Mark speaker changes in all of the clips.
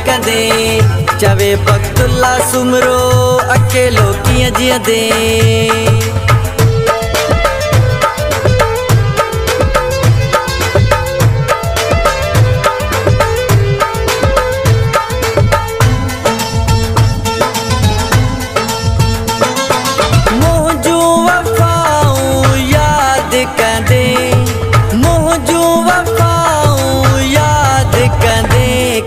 Speaker 1: कंदे चवे बख्तुल्ला सुमरो अकेलो कीअं जीअंदे।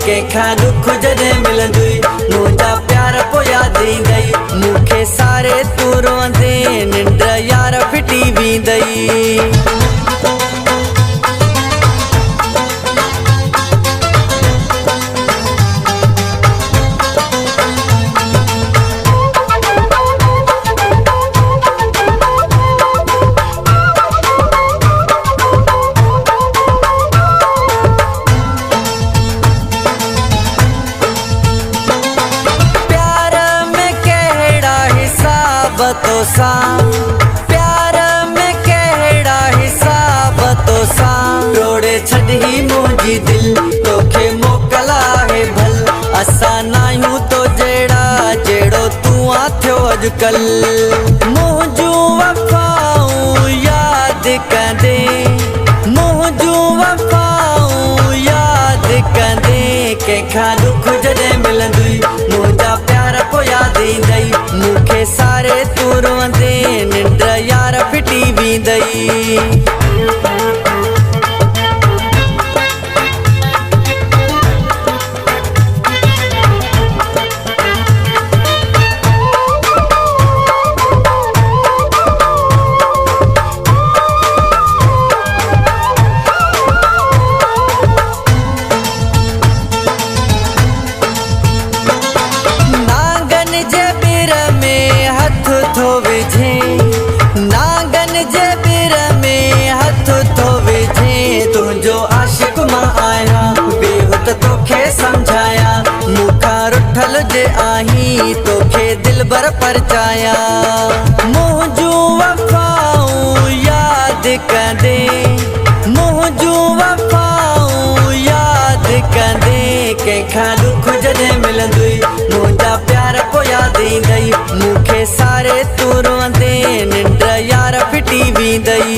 Speaker 1: कंहिंखां दुख जॾहिं मिलंदुई मुंहिंजा प्यार पोइ यादि ईंदई मूंखे सारे तूं रोंदे निंड यार फिटी वेंदई। प्यार में कहिड़ा हिसाब तोसां रोड़े छॾी मुंहिंजी दिल तोखे मोकल आहे भल असां नाहियूं तो जहिड़ो तूं आ थियो अॼुकल्ह। मुंहिंजूं वफ़ाऊं यादि कंदे मुंहिंजूं वफ़ाऊं यादि कंदे कंहिंखां दुख जॾहिं मिलंदुई मुंहिंजा प्यार पोइ यादि ईंदई मूंखे सारे तूं रोंदे निंड यार फिटी वेंदई। नांगन जे बिर में हथ थो विझे तुंहिंजो आशिक़ मां आहियां बेहूद तोखे सम्झाया मूंखां रुठल जे आहीं तोखे दिलबर परचाया। मुंहिंजूं वफ़ाऊं यादि कंदे मुंहिंजूं वफ़ाऊं यादि कंदे कंहिंखां दुख जॾहिं मिलंदुई मुंहिंजा प्यार पोइ यादि ईंदई मूंखे सारे तूं रोंदे निंड यार फिटी वेंदई।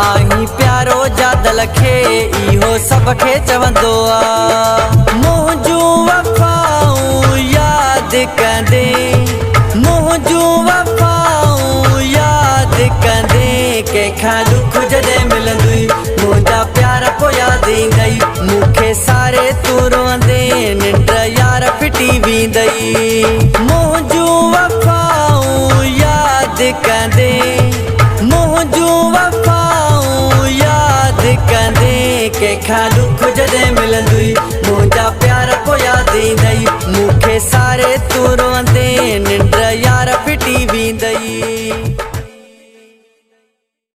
Speaker 1: आहीं प्यारो जादल खे इहो सभ खे चवंदो आ। मुंहिंजूं वफ़ाऊं यादि कंदे मुंहिंजूं वफ़ाऊं यादि कंदे कंहिंखां दुख जॾहिं मिलंदुई मुंहिंजा प्यार पोइ यादि ईंदई मूंखे सारे तूं रोंदे निंड यार फिटी वेंदई। मुंहिंजूं वफ़ाऊं यादि कंदे मुंहिंजूं वफ़ाऊं यादि कंदे कंहिंखां दुख जॾहिं मिलंदुई मुंहिंजा प्यार पोइ यादि ईंदई मूंखे सारे तूं रोंदे निंड यार फिटी वेंदई।